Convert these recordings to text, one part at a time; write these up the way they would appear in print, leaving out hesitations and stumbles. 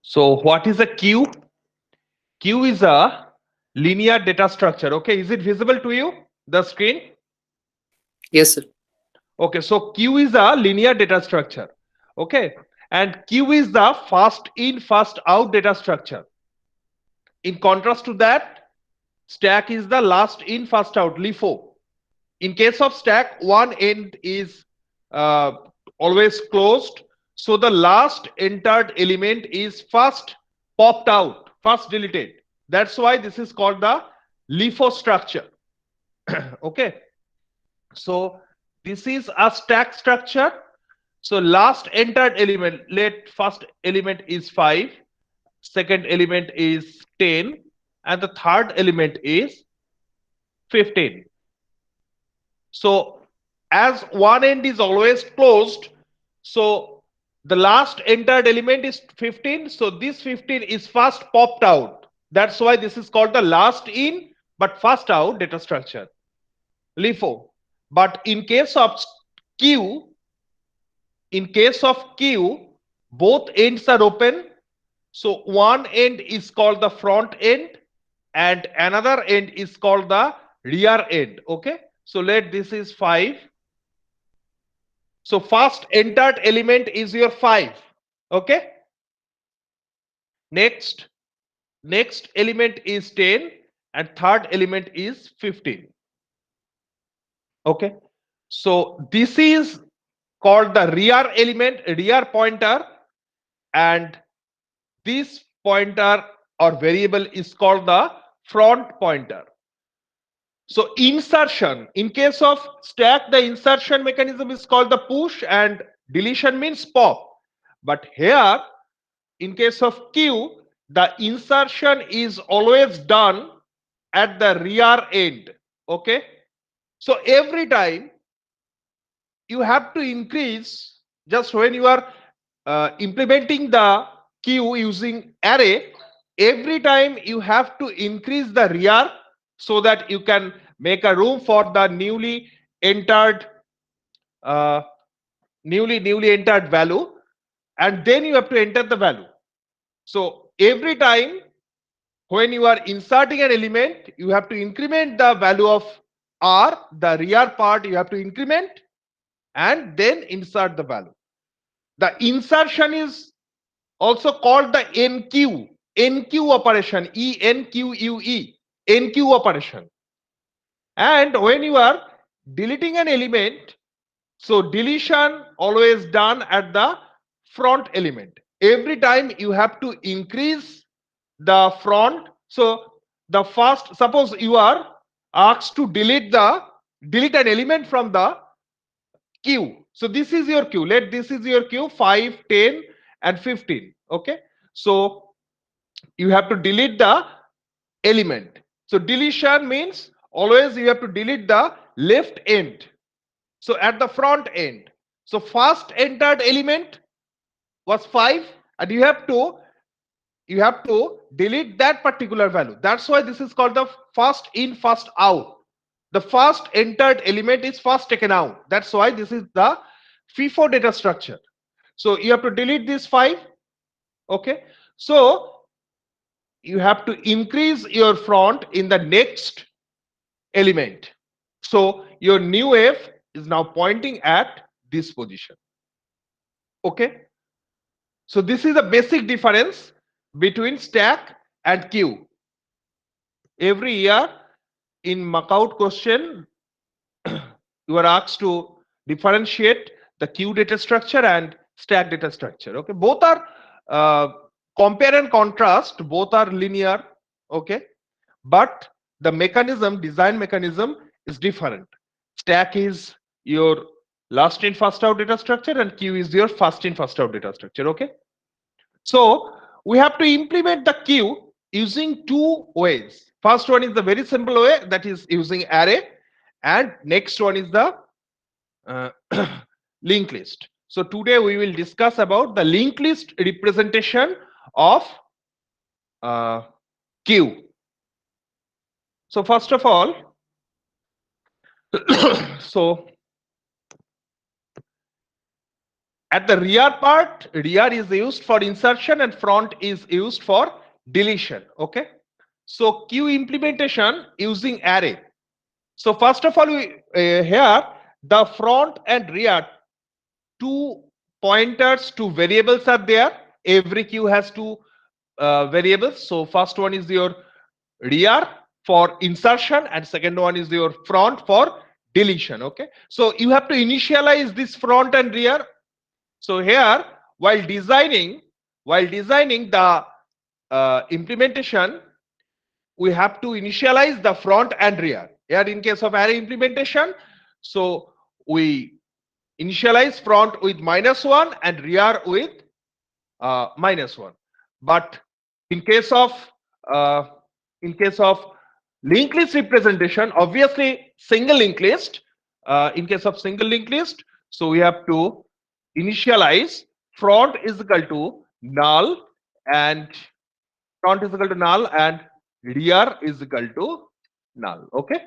So what is a queue? Queue is a linear data structure. Okay, is it visible to you, the screen? Yes, sir. Okay, so queue is a linear data structure. Okay, and queue is the first in, first out data structure. In contrast to that, stack is the last in, first out, LIFO. In case of stack, one end is uh, always closed, so the last entered element is first popped out, first deleted. That's why this is called the LIFO structure. Okay, so this is a stack structure. So last entered element, let first element is 5, second element is 10, and the third element is 15. So as one end is always closed, so the last entered element is 15. So this 15 is first popped out. That's why this is called the last in but first out data structure, LIFO. But queue, in case of queue, both ends are open. So one end is called the front end and another end is called the rear end. Okay. So let this is 5. So first entered element is your 5. Okay. Next, next element is 10 and third element is 15. Okay. So this is called the rear element, rear pointer, and this pointer or variable is called the front pointer. So insertion, in case of stack, the insertion mechanism is called the push and deletion means pop. But here, in case of queue, the insertion is always done at the rear end. Okay. So every time you have to increase, just when you are implementing the queue using array, every time you have to increase the rear so that you can make a room for the entered uh, newly entered value, and then you have to enter the value. So every time when you are inserting an element, you have to increment the value of r, the rear part you have to increment and then insert the value. The insertion is also called the NQ operation, ENQUE, NQ operation. And when you are deleting an element, so deletion always done at the front element. Every time you have to increase the front. So the first, suppose you are asked to delete an element from the queue. So this is your queue. Let this is your queue 5, 10, and 15. Okay. So you have to delete the element. So deletion means always you have to delete the left end. So at the front end. So first entered element was 5 and you have to delete that particular value. That's why this is called the first in first out. The first entered element is first taken out. That's why this is the FIFO data structure. So you have to delete this 5. Okay. So you have to increase your front in the next element. So your new f is now pointing at this position. Okay. So this is the basic difference between stack and queue. Every year in Makout question, you are asked to differentiate the queue data structure and stack data structure. Okay, both are uh, compare and contrast. Both are linear. Okay, but the design mechanism is different. Stack is your last in first out data structure and queue is your first in first out data structure. Okay, so we have to implement the queue using two ways. First one is the very simple way, that is using array, and next one is the uh, linked list. So today we will discuss about the linked list representation of uh, queue. So first of all, so At the rear part, rear is used for insertion and front is used for deletion. Okay. So Q implementation using array. So first of all, here the front and rear two pointers to variables are there. Every queue has two variables. So first one is your rear for insertion and second one is your front for deletion. Okay. So you have to initialize this front and rear. So here while designing the implementation, we have to initialize the front and rear. Here in case of array implementation, so we initialize front with -1 and rear with -1. But in case of uh, linked list representation, obviously single linked list. In case of single linked list, so we have to initialize front is equal to null and rear is equal to null. Okay.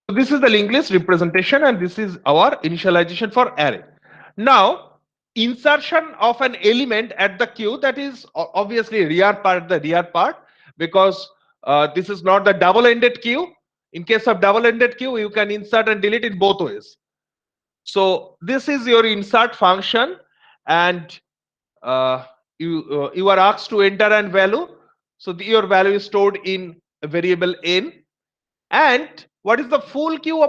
So this is the linked list representation and this is our initialization for array. Now, insertion of an element at the queue, that is obviously the rear part, because this is not the double-ended queue. In case of double-ended queue, you can insert and delete in both ways. So this is your insert function, and you are asked to enter an value. So your value is stored in a variable n. And what is the full queue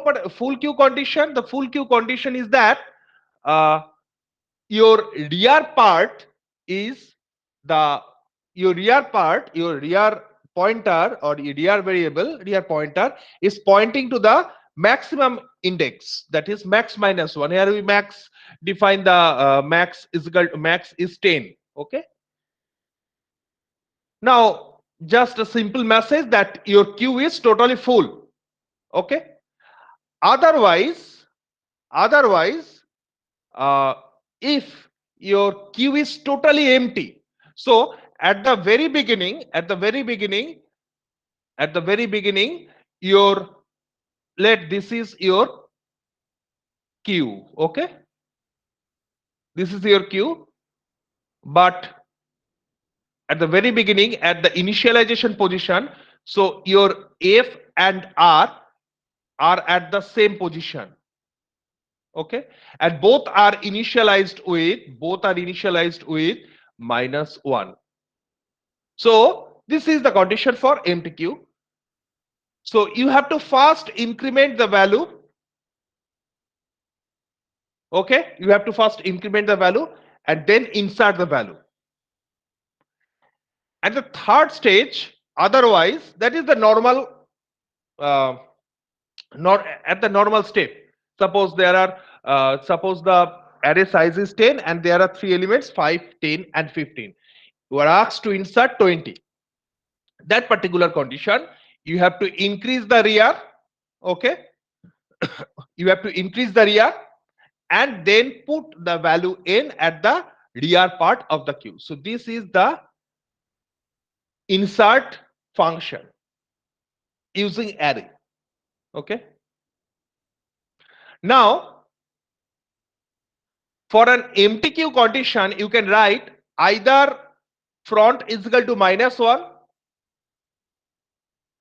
condition? The full queue condition is that uh, your rear part is your rear pointer or your rear variable, rear pointer is pointing to the maximum index, that is max -1. Here we define the max is equal to max is 10. Okay. Now just a simple message that your queue is totally full. Okay. Otherwise, uh, if your queue is totally empty, so at the very beginning, your this is your queue. Okay. This is your queue, but at the very beginning, at the initialization position, so your F and R are at the same position. Okay. And both are initialized with -1. So this is the condition for empty queue. So you have to first increment the value. Okay. You have to first increment the value and then insert the value. At the third stage, otherwise, that is the normal uh, not at the normal step. Suppose suppose the array size is 10 and there are three elements 5, 10 and 15. You are asked to insert 20. That particular condition, you have to increase the rear. Okay. You have to increase the rear and then put the value in at the rear part of the queue. So this is the insert function using array. Okay. Now, for an empty queue condition, you can write either front is equal to -1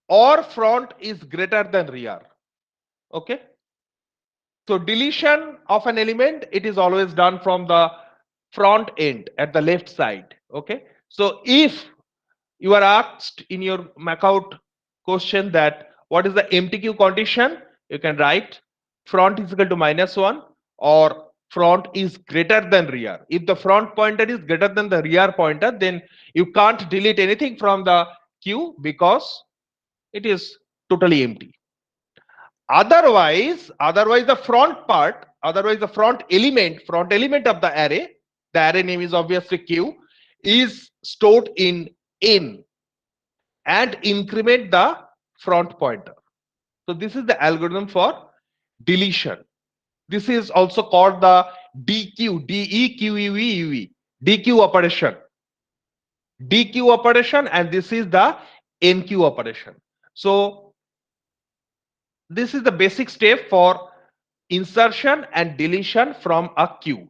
or front is greater than rear. Okay. So deletion of an element, it is always done from the front end at the left side. Okay. So if you are asked in your Macout question that what is the empty queue condition, you can write front is equal to -1 or front is greater than rear. If the front pointer is greater than the rear pointer, then you can't delete anything from the queue because it is totally empty. Otherwise the front element of the array name is obviously queue, is stored in n and increment the front pointer. So this is the algorithm for deletion. This is also called the DQ, DEQUE, DQ operation. DQ operation, and this is the NQ operation. So this is the basic step for insertion and deletion from a queue.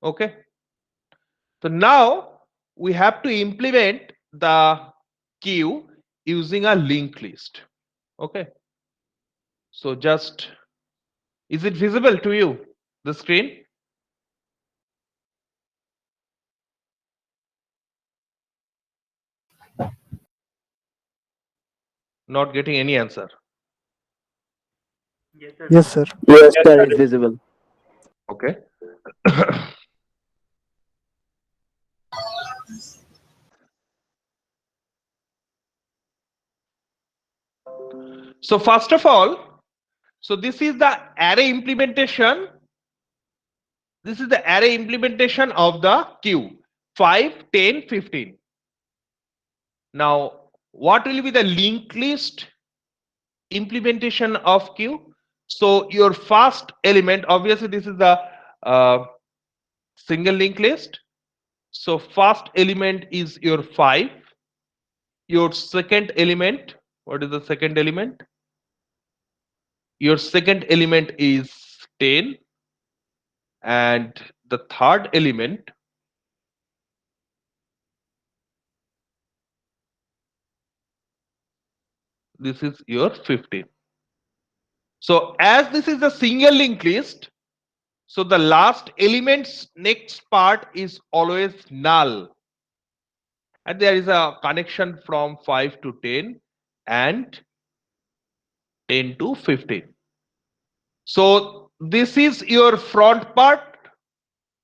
Okay. So now we have to implement the queue using a linked list. Okay. So just, is it visible to you, the screen? Not getting any answer. Yes, sir. Yes, sir, it's visible. Okay. So first of all, so this is the array implementation. This is the array implementation of the queue 5, 10, 15. Now, what will be the linked list implementation of queue? So your first element, obviously this is the single linked list. So first element is your 5. Your second element, what is the second element? Your second element is 10. And the third element, this is your 15. So as this is a single linked list, so the last element's next part is always null. And there is a connection from 5 to 10 and 10 to 15. So this is your front part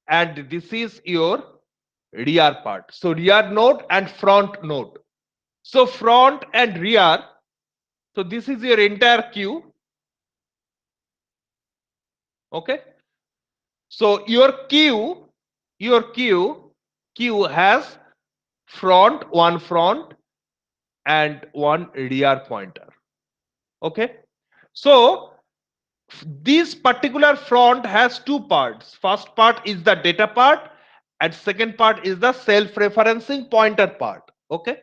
and this is your rear part. So rear node and front node. So front and rear. So this is your entire queue. Okay. So your queue has one front and one rear pointer. Okay. So this particular front has two parts. First part is the data part and second part is the self-referencing pointer part. Okay.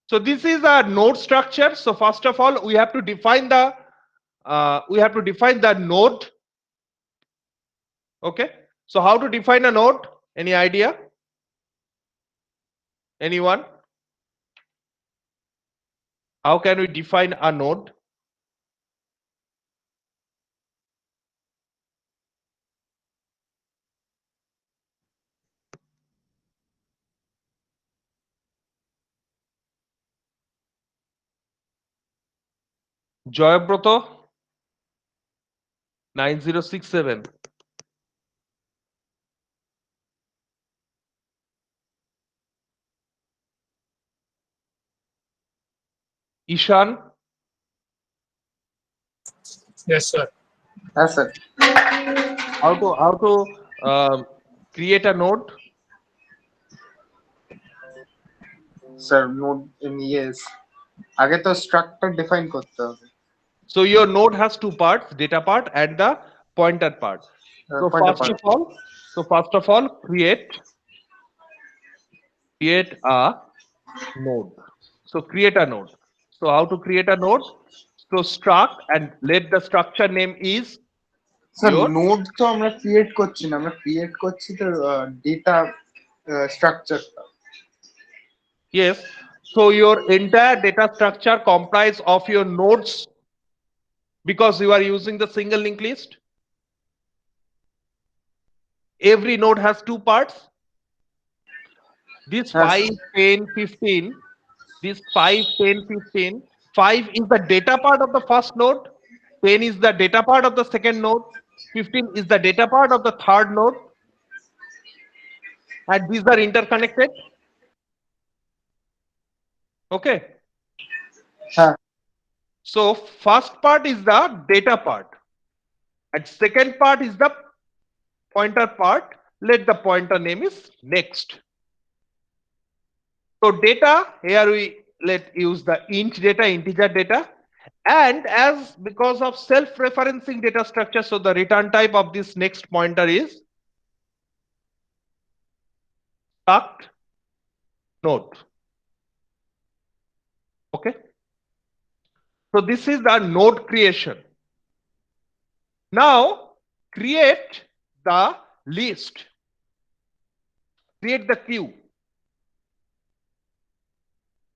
So this is a node structure. So first of all, we have to define the node. Okay. So how to define a node? Any idea? Anyone? How can we define a node? Joyabroto 9067. Ishan, Yes, sir. Yes, sir. how to create a node? Sir, node yes. আগে তো structure define করতে হবে। So your node has two parts, data part and the pointer part. So Pointer first of all, create a node. So create a node. So how to create a node? So struct and let the structure name is sir your node তো আমরা create করছি না, আমরা create করছি তো data স্ট্রাকচারটা। yes. So your entire data structure comprise of your nodes because you are using the single linked list. Every node has two parts. This 5, 10, 15, this 5, 10, 15, 5 is the data part of the first node, 10 is the data part of the second node, 15 is the data part of the third node, and these are interconnected. Okay. So first part is the data part and second part is the pointer part. Let the pointer name is next. So data, here we let use the int data, integer data. And as because of self-referencing data structure, so the return type of this next pointer is struct node. Okay. So this is the node creation. Now create the list. Create the queue.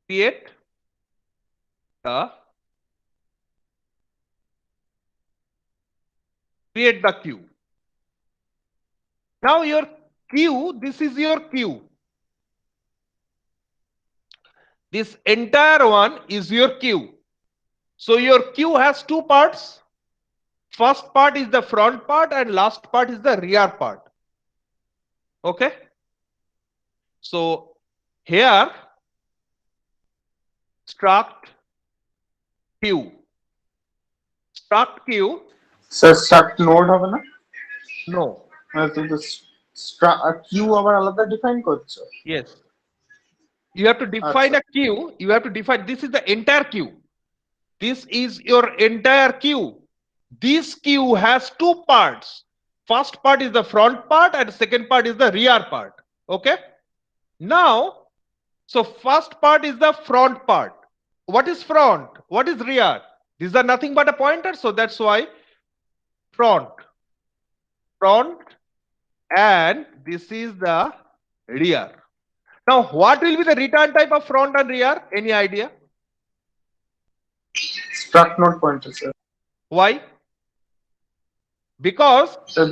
Create the queue. Now your queue, this is your queue. This entire one is your queue. So your queue has two parts. First part is the front part and last part is the rear part. Okay. So here struct queue. Struct queue. Sir struct node হবে না? No. তো Q আবার আলাদা define করছো? Yes. You have to define a queue. You have to define, this is the entire queue. This is your entire queue. This queue has two parts. First part is the front part and second part is the rear part. Okay. Now, so first part is the front part. What is front? What is rear? These are nothing but a pointer. So that's why front. And this is the rear. Now, what will be the return type of front and rear? Any idea? Struct node pointer, sir. Why? Because, Sir,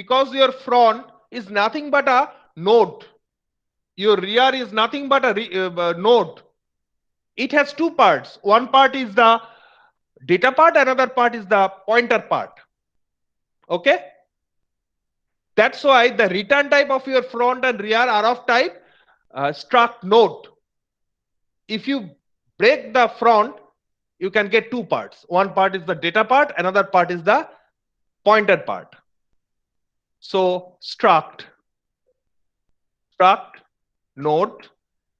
because your front is nothing but a node. Your rear is nothing but a node. It has two parts. One part is the data part, another part is the pointer part. Okay. That's why the return type of your front and rear are of type struct node. If you break the front, you can get two parts. One part is the data part, another part is the pointer part. So struct node,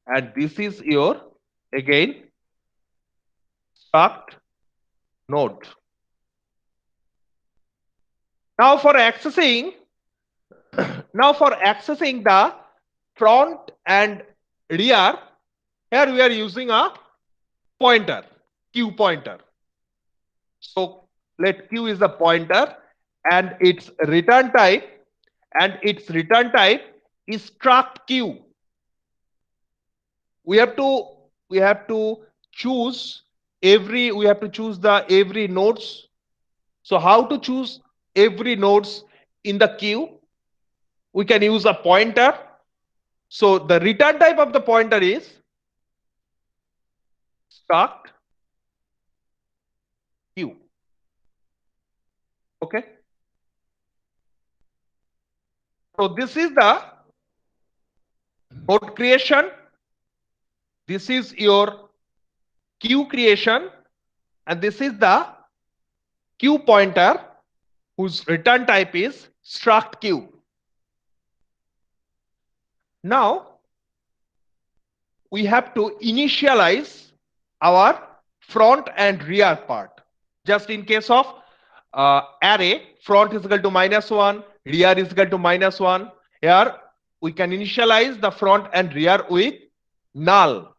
and this is your again struct node. Now for accessing the front and rear, here we are using a pointer, queue pointer. So let queue is the pointer and its return type is struct queue. We have to choose every nodes. So how to choose every nodes in the queue? We can use a pointer. So the return type of the pointer is struct queue. Okay. So this is the node creation. This is your queue creation, and this is the queue pointer whose return type is struct queue. Now we have to initialize our front and rear part. Just in case of array, front is equal to -1, rear is equal to -1. Here we can initialize the front and rear with null.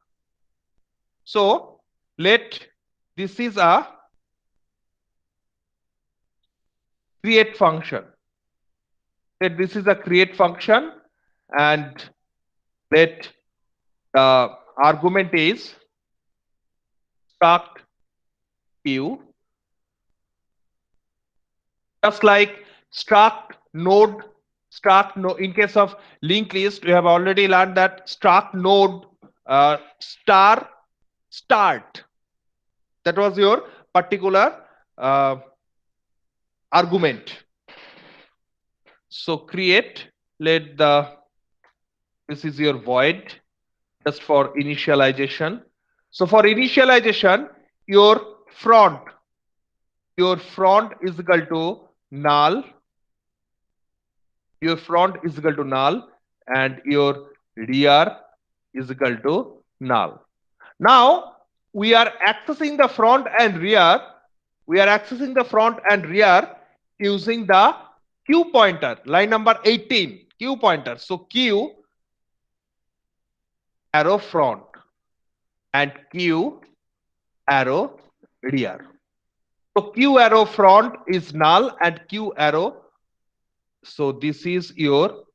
So this is a create function. This is a create function, and let the argument is struct queue. Just like struct node, in case of linked list, we have already learned that struct node star start. That was your particular argument. So create, this is your void just for initialization. So for initialization, your front is equal to null. Your front is equal to null, and your rear is equal to null. Now we are accessing the front and rear. Using the queue pointer, line number 18, queue pointer. So queue arrow front and queue arrow rear. So Q arrow front is null and Q arrow. So this is your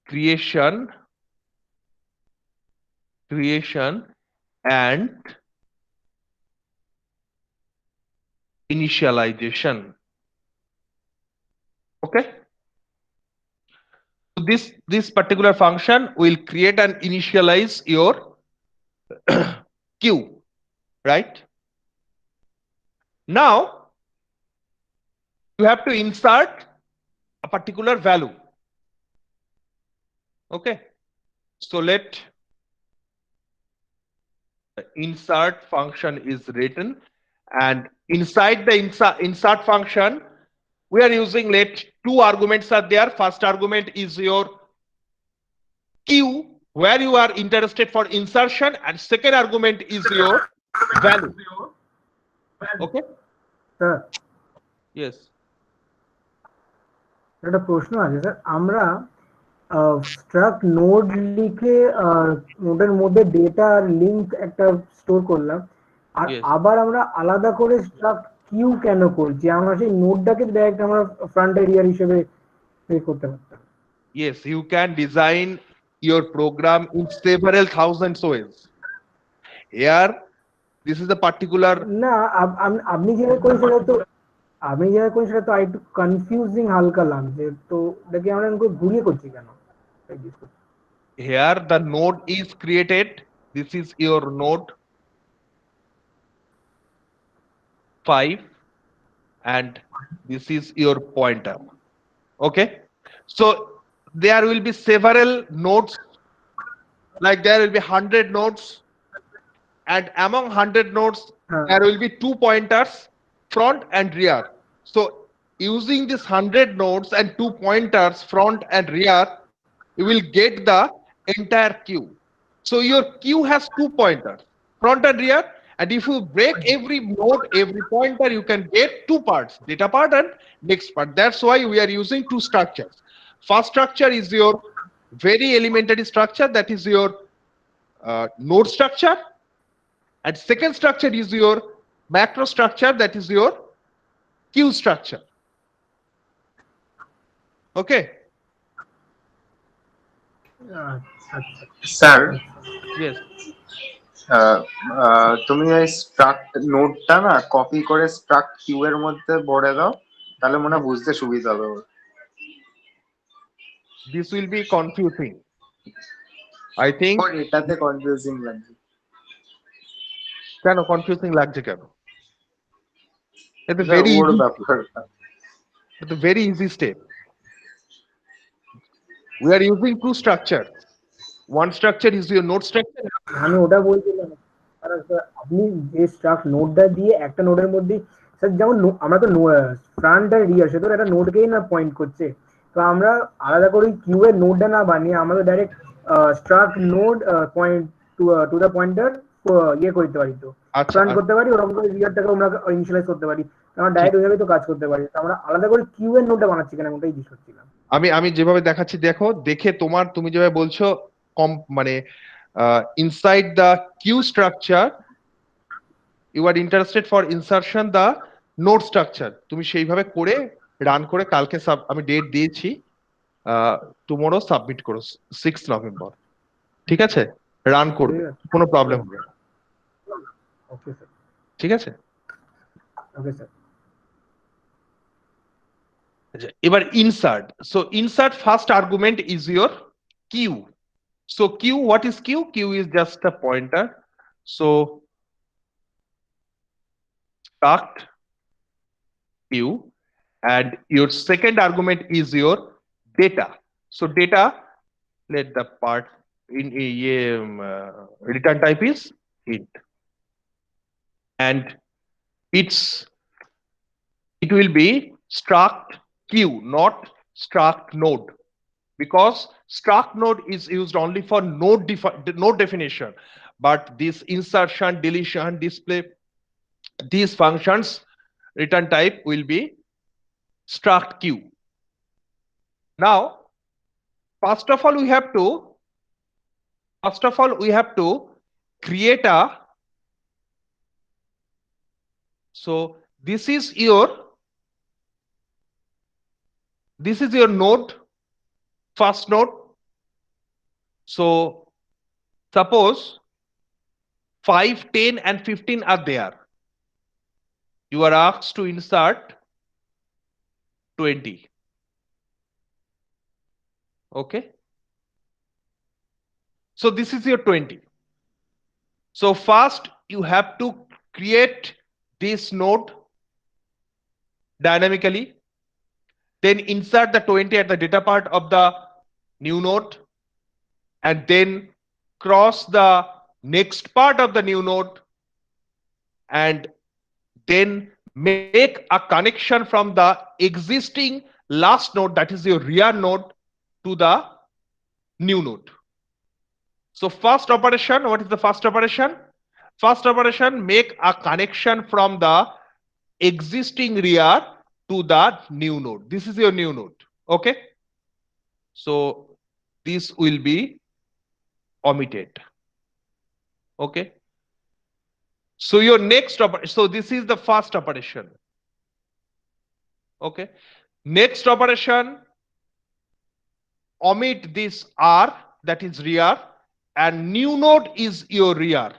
creation and initialization. Okay. So this particular function will create and initialize your queue, right? Now you have to insert a particular value. Okay. So let the insert function is written, and inside the insert function we are using, let two arguments are there. First argument is your queue where you are interested for insertion, and second argument is your value. Okay. Sir Yes. একটা প্রশ্ন আছে sir, আমরা struct node লিখে নোডের মধ্যে data আর link একটা store করলাম, আর Yes. আবার আমরা আলাদা করে স্ট্রাক্ট কিউ কেন করছি? আমরা সেই নোডটাকে ডাইরেক্ট আমরা ফ্রন্ট এরিয়ার হিসেবে করতে পারতাম। Yes, you can design your program in several thousands ways. Here, this is a particular. না, আপনি যেভাবে করেন সেটা তো আর একটু কনফিউজিং হালকা লাগছে, তো এটাকে আমরা এরকম ঘুরিয়ে করছি কেন? Here, the node is created. This is your node 5, and this is your pointer. Okay. So there will be several nodes, like there will be 100 nodes, and among 100 nodes there will be 2 pointers, front and rear. So using this 100 nodes and 2 pointers, front and rear, you will get the entire queue. So your queue has 2 pointers, front and rear, and if you break every node, every pointer, you can get 2 parts, data part and next part. That's why we are using 2 structures. First structure is your very elementary structure, that is your node structure, and second structure is your macro structure, that is your queue structure. Okay. Sir Yes. তুমি এই struct নোটটা না copy করে struct Q এর মধ্যে ভরে দাও, তাহলে মনে হয় বুঝতে সুবিধা হবে। This will be confusing, I think. ওর এটাতে কনফিউজিং লাগছে। কেন কনফিউজিং লাগছে কেন? It's a sir, very or easy, ব্যাপারটা it's a very easy step. We are using 2 structures. One structure is your node structure. আমি ওটা বলছিলাম, কারণ স্যার আপনি যে স্ট্রাক্ট নোডটা দিয়ে একটা নোডের মধ্যে, স্যার যেমন আমরা তো ফ্রন্ট আর রিয়ার সে তো একটা নোডকেই না পয়েন্ট করছে, তো আমরা আলাদা করে কিউ এর নোডটা না বানিয়ে আমরা direct struct node point to the pointer ইয়ে করতে পারি, তো আচ্ছা, ফ্রন্ট করতে পারি, ওরকম করে রিয়ারটাকে আমরা ইনিশিয়ালাইজ করতে পারি, আমরা ডাইরেক্ট ওইভাবে তো কাজ করতে পারি। তো আমরা আলাদা করে কিউ এর নোডটা বানাচ্ছি কেন, ওটাই জিজ্ঞেস করছিলাম। আমি যেভাবে দেখাচ্ছি দেখো, দেখে তুমি যেভাবে বলছো মানে inside the queue structure you are interested for insertion the node structure, তুমি সেইভাবে করে রান করে কালকে আমি ডেট দিয়েছি, টুমরো সাবমিট করো 6 নভেম্বর। ঠিক আছে, রান করবে, কোনো প্রবলেম হবে না। Okay sir. ঠিক আছে, ওকে স্যার। এবার insert. So insert first argument is your queue. So queue, what is queue? Queue is just a pointer. So struct queue, and your second argument is your data. So data, let the part in a return type is int, and it will be struct queue, not struct node, because struct node is used only for node definition, but this insertion, deletion, display, these functions return type will be struct queue. Now first of all we have to create a, so this is your node, first node. So suppose 5, 10 and 15 are there. You are asked to insert 20. Okay. So this is your 20. So first you have to create this node dynamically, then insert the 20 at the data part of the new node, and then cross the next part of the new node, and then make a connection from the existing last node, that is your rear node, to the new node. So first operation, what is the first operation? First operation, make a connection from the existing rear to the new node. This is your new node. Okay. So this will be omitted. Okay. So your next operation, so this is the first operation. Okay. Next operation, omit this R, that is rear, and new node is your rear.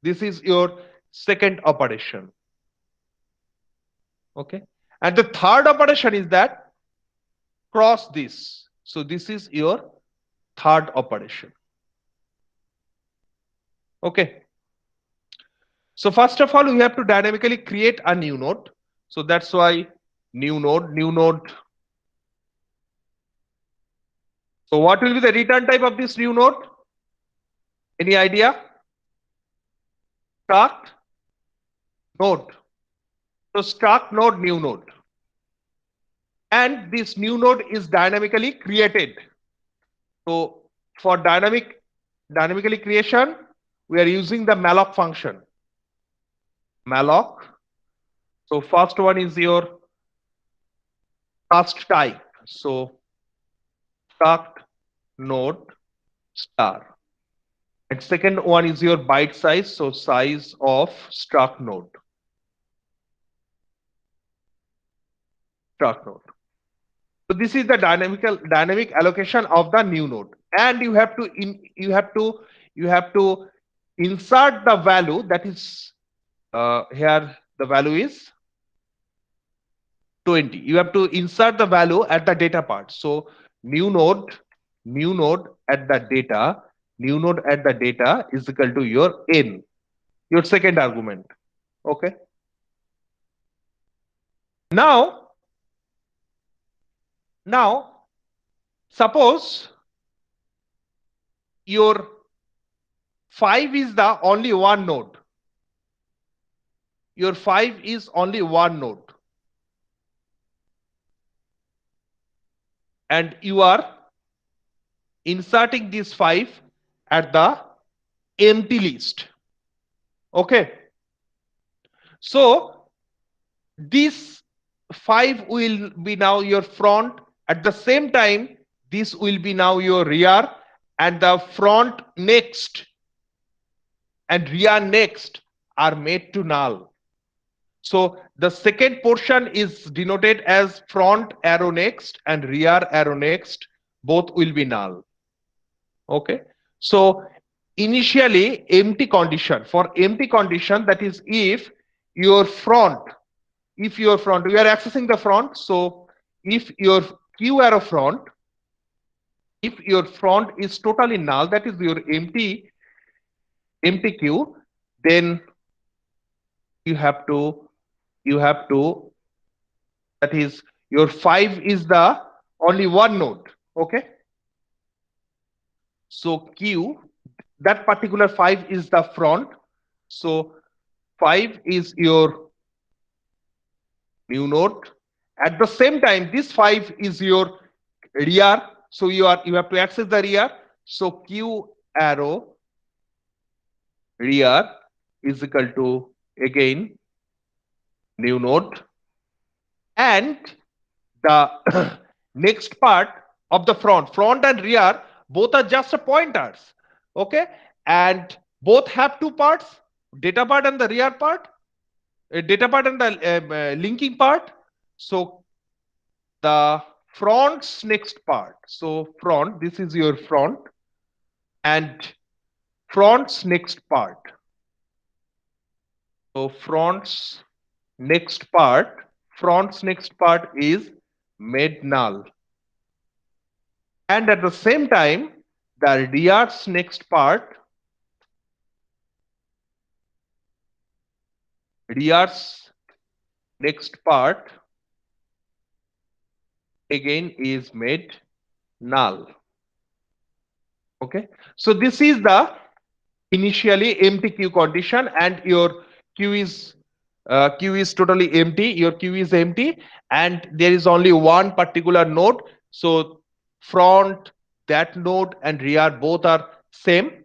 This is your second operation. Okay. And the third operation is that cross this. So this is your third operation. Okay. So first of all, we have to dynamically create a new node. So that's why new node. So what will be the return type of this new node? Any idea? Struct node. So struct node, new node. And this new node is dynamically created. So for dynamically creation, we are using the malloc function. Malloc. So first one is your cast type. So struct node star. And second one is your byte size. So size of struct node. Struct node. So this is the dynamic allocation of the new node, and you have to insert the value, that is here the value is 20. You have to insert the value at the data part. So new node at the data, is equal to your n, your second argument. Okay. Now suppose your 5 is the only one node. Your 5 is only one node. And you are inserting this 5 at the empty list. Okay. So this 5 will be now your front. At the same time, this will be now your rear, and the front next and rear next are made to null. So the second portion is denoted as front arrow next and rear arrow next. Both will be null. Okay. So initially empty condition, for empty condition, that is if your front, we are accessing the front. So if your q arrow front, if your front is totally null, that is your empty queue, then you have to, that is your 5 is the only one node. Okay. So q, that particular 5 is the front. So 5 is your new node. At the same time, this 5 is your rear. So you have to access the rear. So q arrow rear is equal to, again, new node, and the next part of the front and rear, both are just pointers. Okay. And both have two parts, data part and the rear part. data part and the linking part. So the front's next part. So front, this is your front, and front's next part. So front's next part is made null. And at the same time, the rear's next part again is made null. Okay, so this is the initially empty queue condition, and your queue is totally empty. Your queue is empty, and there is only one particular node. So front, that node, and rear both are same.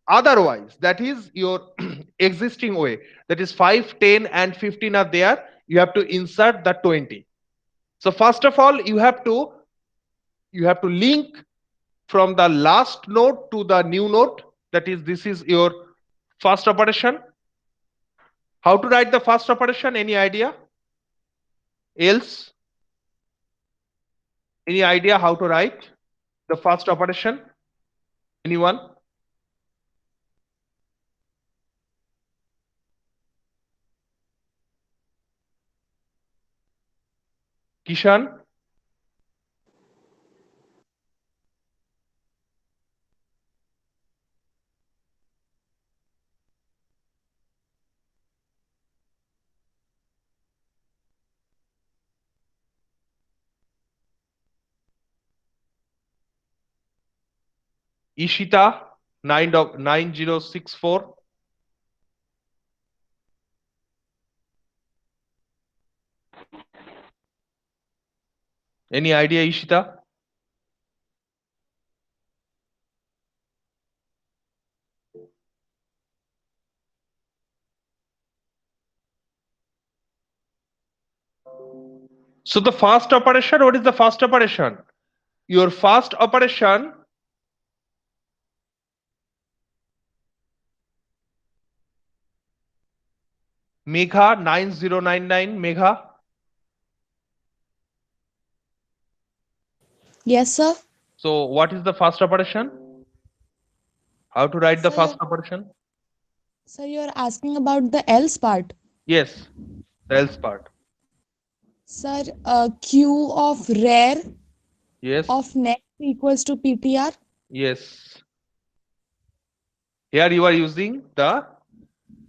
Otherwise, that is your existing way. That is 5, 10, and 15 are there. You have to insert the 20. So first of all, you have to link from the last node to the new node. That is, this is your first operation. How to write the first operation? Any idea? Else? Any idea how to write the first operation? Anyone? Kishan? Ishita 9064. Any idea, Ishita? So the first operation, what is the first operation? Your first operation Megha 9099, Megha. Yes, sir. So what is the first operation? How to write the Sir, first operation? Sir, you're asking about the else part. Yes, the else part. Sir, queue of rare Yes, of next equals to PTR. yes. Here you are using the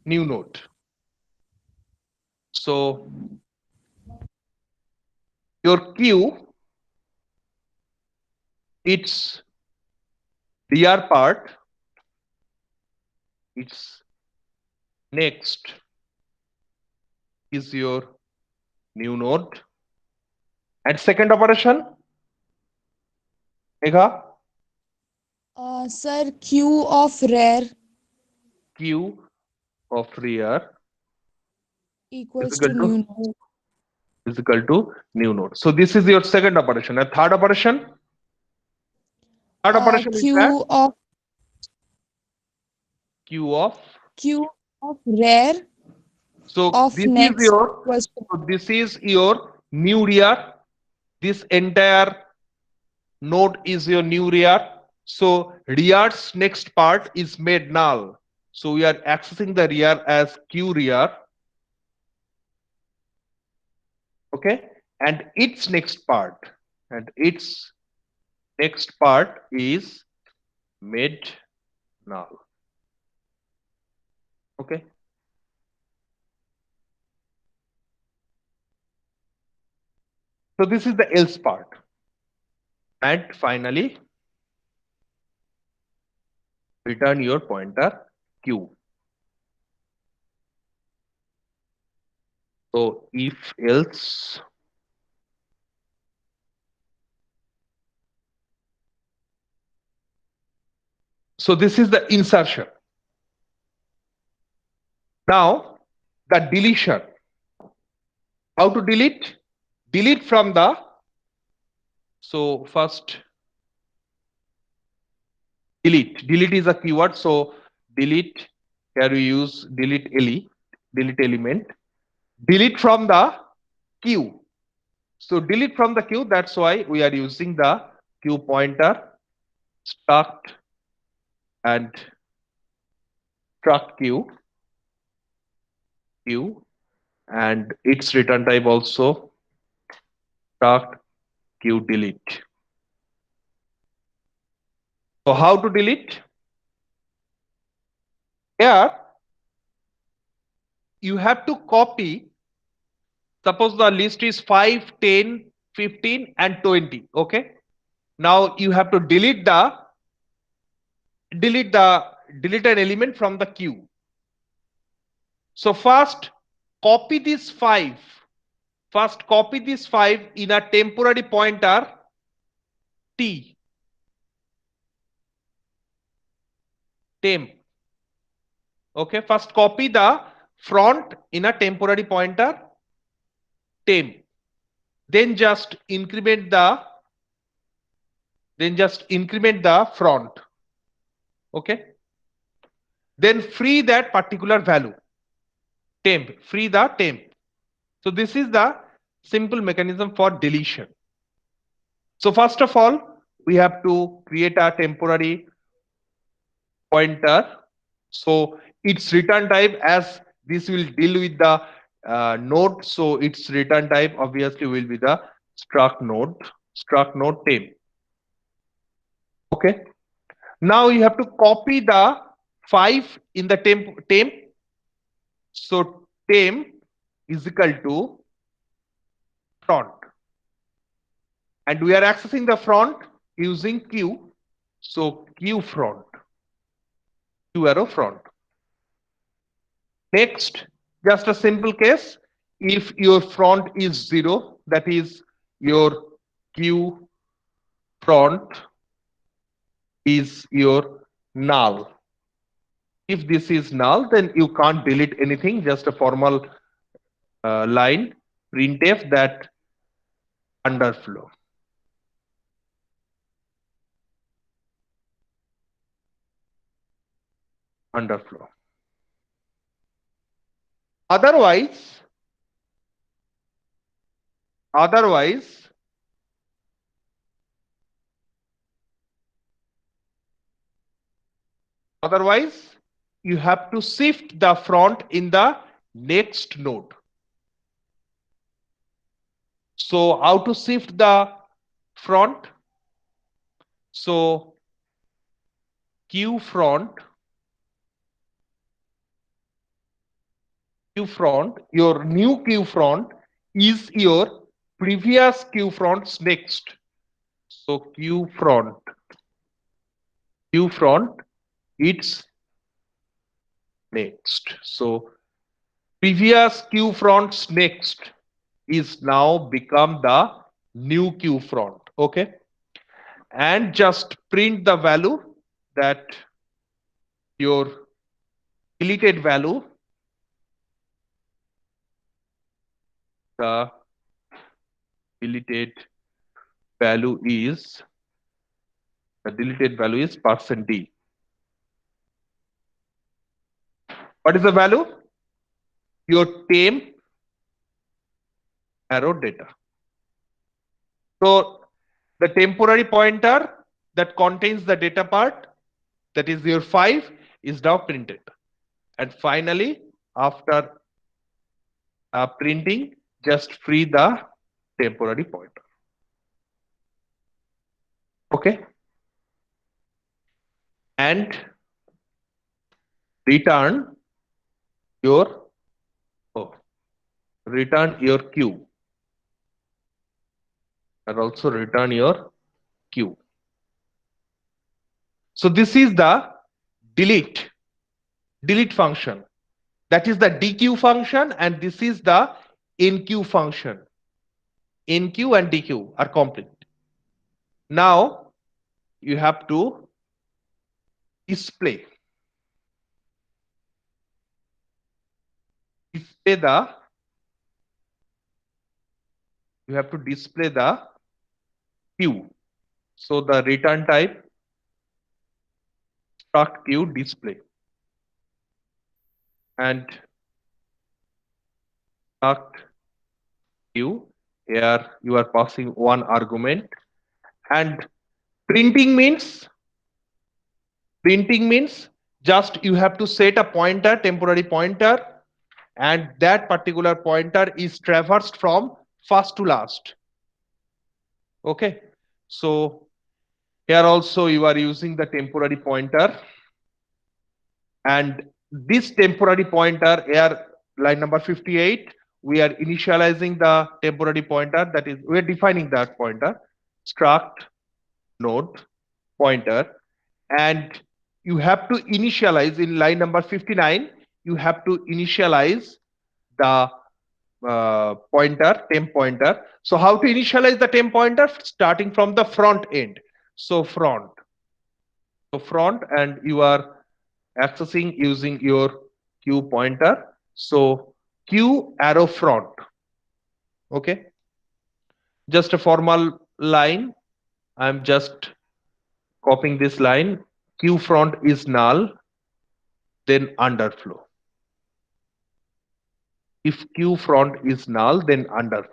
new node. So your queue, its DR part, its next is your new node. And second operation, Megha, Sir, queue of rare queue of rear equals is to equal new to new node. So this is your second operation. And third operation? Third operation is that queue of rare so of this is next your equals to new rear. This entire node is your new rear. So rear's next part is made null. So we are accessing the rear as q rear. Okay, and its next part is made null. Okay. So this is the else part. And finally, return your pointer q. So if else, so this is the insertion. Now the deletion. How to delete? Delete from the, so first delete is a keyword. So delete, here we use delete LE. delete element, delete from the queue. So delete from the queue, that's why we are using the queue pointer struct and struct queue, and its return type also struct queue delete. So how to delete? Here you have to copy. Suppose the list is 5, 10, 15 and 20. Okay. Now you have to delete an element from the queue. So first copy this 5. First copy this 5 in a temporary pointer T. Temp. Okay, first copy the front in a temporary pointer temp. Then just increment the front. Okay. Then free that particular value. Temp. Free the temp. So this is the simple mechanism for deletion. So first of all, we have to create a temporary pointer. So its return type, as this will deal with the node, so its return type obviously will be the struct node temp. Okay. Now you have to copy the 5 in the temp. So temp is equal to front, and we are accessing the front using queue. So queue front, queue arrow front. Next, just a simple case. If your front is 0, that is your queue front is your null. If this is null, then you can't delete anything, just a formal line printf that underflow. Otherwise, you have to shift the front in the next node. So how to shift the front? So queue front, your new queue front is your previous queue front's next. So queue front, it's next. So previous queue front's next is now become the new queue front. Okay. And just print the value that your deleted value, the deleted value is %d. What is the value? Your temp arrow data. So the temporary pointer that contains the data part, that is your 5, is now printed. And finally, after printing, just free the temporary pointer. Okay. And return your queue, and also return your queue. So this is the delete function. That is the dequeue function, and this is the enqueue function. Enqueue and dequeue are complete. Now you have to display the queue. So the return type struct queue display, and struct q. Here you are passing one argument, and printing means just you have to set a pointer, temporary pointer, and that particular pointer is traversed from first to last. Okay, so here also you are using the temporary pointer, and this temporary pointer here, line number 58, we are initializing the temporary pointer, that is we are defining that pointer, struct node pointer, and you have to initialize in line number 59, you have to initialize the pointer, temp pointer. So how to initialize the temp pointer? Starting from the front end. So front, and you are accessing using your q pointer. So q arrow front. Okay, just a formal line. I'm just copying this line. Q front is null, then underflow. If q front is null, then underflow.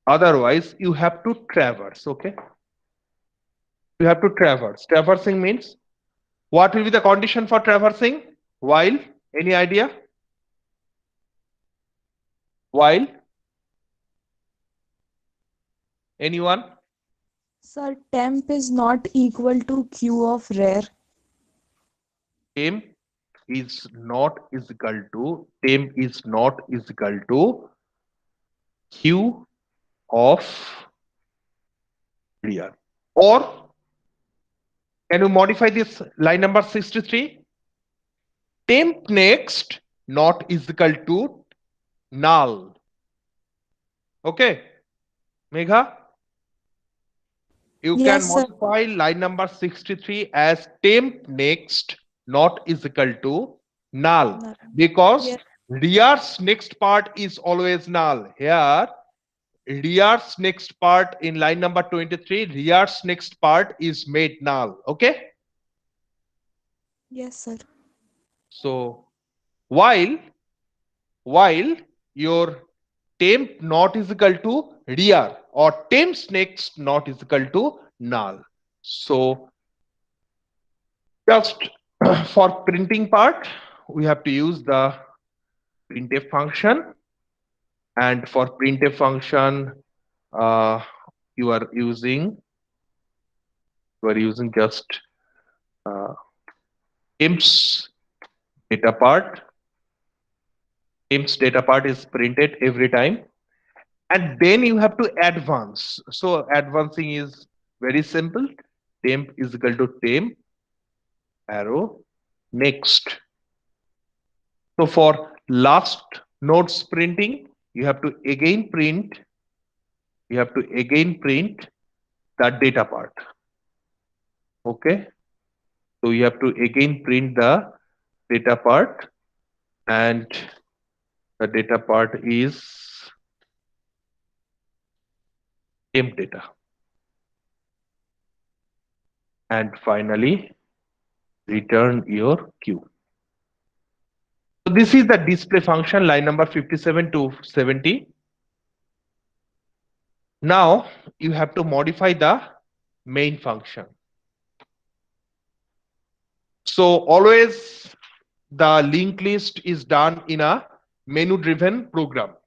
Otherwise you have to traverse. Okay, you have to traverse. Traversing means what will be the condition for traversing? While, any idea? While, anyone? Sir, temp is not equal to Q of rare. Temp is not equal to q of real. Or can you modify this line number 63? Temp next not is equal to null. Okay, Megha, you can Yes, sir. modify line number 63 as temp next not is equal to null, No. because Yes. rear's next part is always null. Here rear's next part in line number 23, rear's next part is made null. Okay, Yes, sir. so while your temp not is equal to rear, or temp's next not is equal to null. So just for printing part, we have to use the printf function, and for printf function you are using just temp's data part. Temp's data part is printed every time, and then you have to advance. So advancing is very simple. Temp is equal to temp arrow next. So for last nodes printing, you have to again print the data part. Okay, so you have to again print the data part, and the data part is temp data. And finally return your Q. So this is the display function, line number 57 to 70. Now you have to modify the main function. So always the linked list is done in a menu driven program.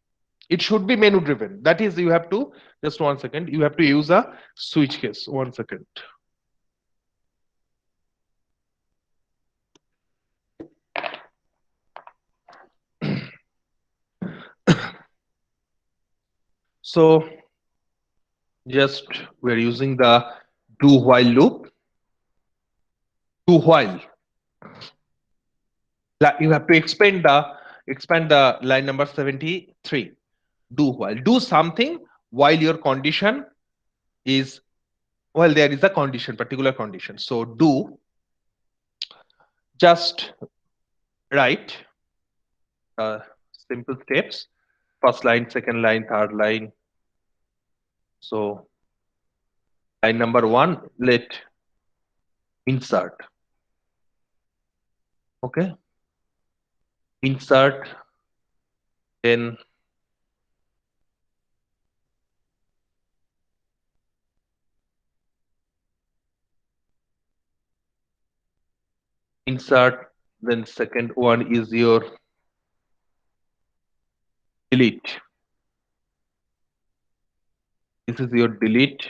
It should be menu driven. That is, you have to, just 1 second, you have to use a switch case. 1 second. So just we're using the do while loop. Do while. You have to expand the line number 73. Do while. Do something while your condition is, well, there is a condition, particular condition. So do, just write simple steps. First line, second line, third line. So line number 1, let insert. Okay, insert, then insert, then second one is your delete. This is your delete,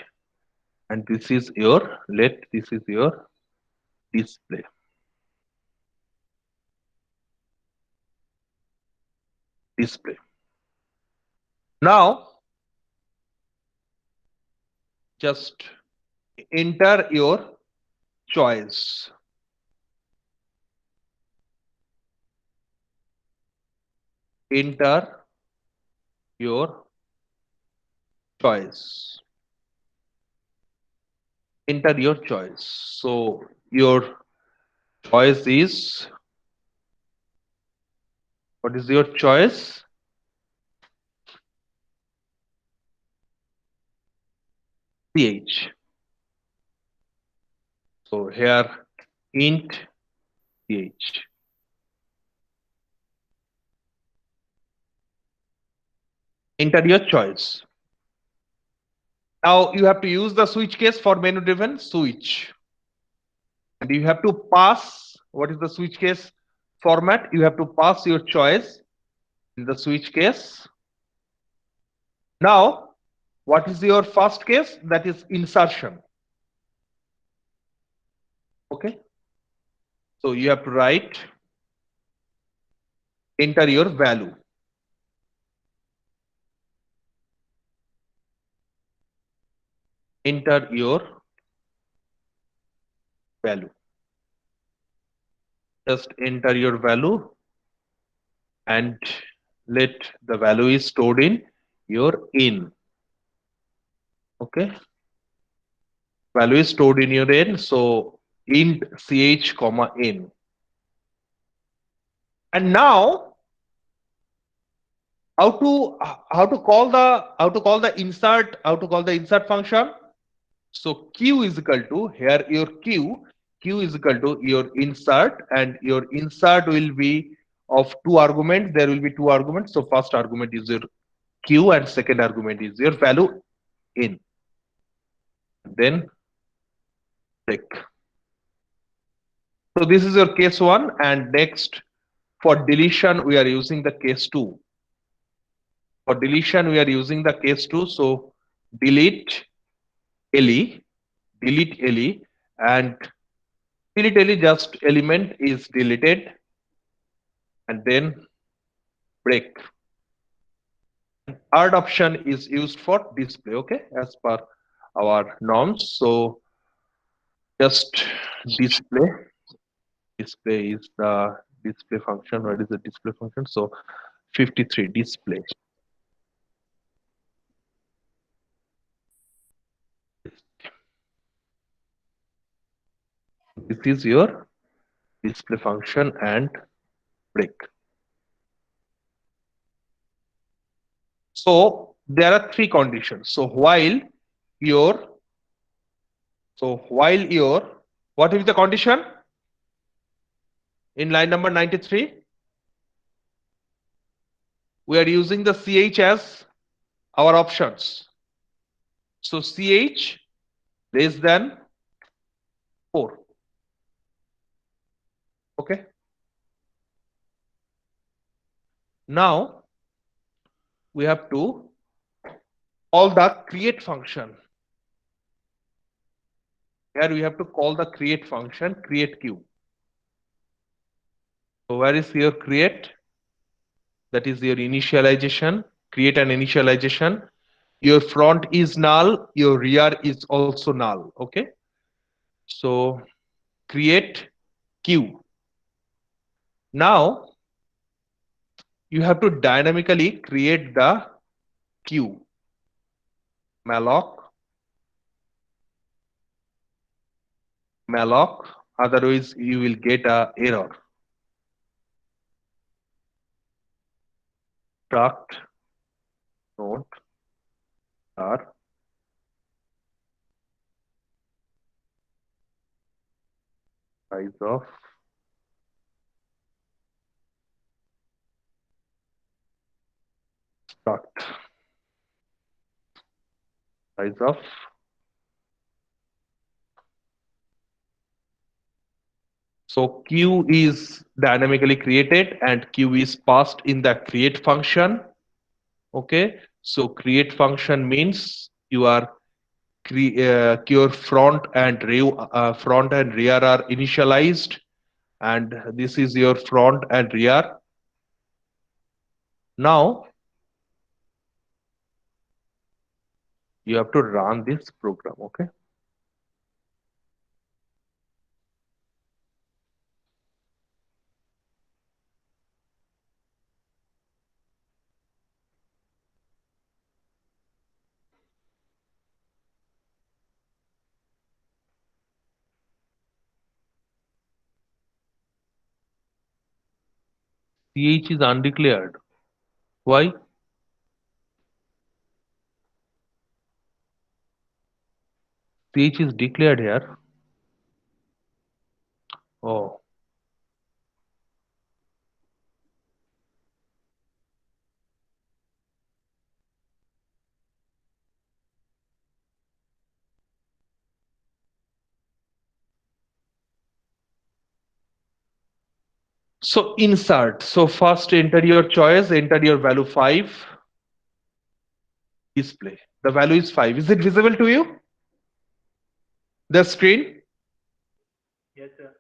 and this is your this is your display. Display. Now just enter your choice. Enter your choice. Enter your choice. So your choice is, what is your choice? CH. So here int CH. Enter your choice. Now you have to use the switch case for menu driven switch. And you have to pass, what is the switch case format? You have to pass your choice in the switch case. Now, what is your first case? That is insertion. Okay. So you have to write, enter your value. Enter your value. Just enter your value and let the value is stored in your in. Okay. Value is stored in your in. So int ch comma in. And now how to call the insert function. So q is equal to, here your q is equal to your insert, and your insert will be of two arguments. There will be two arguments. So first argument is your q and second argument is your value in. Then check. So this is your case 1, and next for deletion we are using the case 2. For deletion we are using the case 2. So delete le, delete le, and delete le, just element is deleted, and then break. Third option is used for display, okay, as per our norms. So just display. Display is the display function. What is the display function? So 53 display. This is your display function and break. So there are three conditions. So while your, what is the condition in line number 93? We are using the ch as our options. So ch less than 4. Okay. Now we have to call the create function. Here we have to call the create function, create q. So where is your create? That is your initialization, create an initialization. Your front is null, your rear is also null. Okay. So create q. Now you have to dynamically create the q. Malloc, otherwise you will get a error. Struct node are size of dot size of so Q is dynamically created and Q is passed in the create function. Okay, so create function means you are your front and rear are initialized, and this is your front and rear. Now you have to run this program. Okay, ch is undeclared. Why? Ch is declared here. Oh, so insert. So first enter your choice, enter your value 5, display. The value is 5. Is it visible to you? The screen? Yes, sir.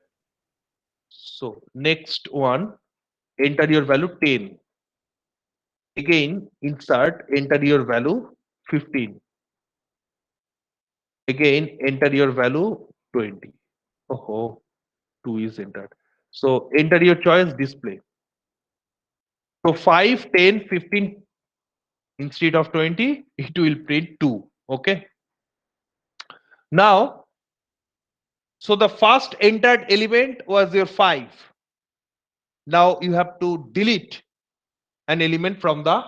So next one, enter your value 10. Again, insert, enter your value 15. Again, enter your value 20. Oh, 2 is entered. So enter your choice, display. So 5, 10, 15 instead of 20, it will print 2. Okay. Now, so the first entered element was your 5. Now you have to delete an element from the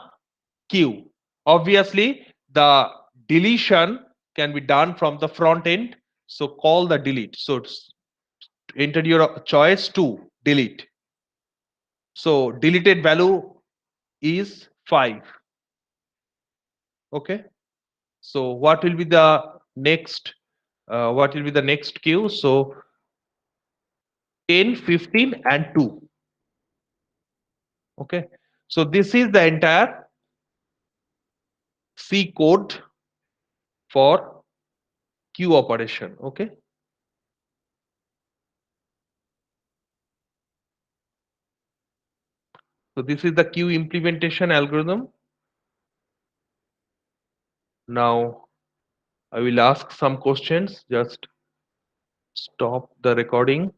queue. Obviously, the deletion can be done from the front end. So call the delete. So enter your choice to delete. So deleted value is 5. Okay. So what will be the next? What will be the next queue? So 10, 15, and 2. Okay. So this is the entire C code for queue operation. Okay. So this is the queue implementation algorithm. Now I will ask some questions. Just stop the recording.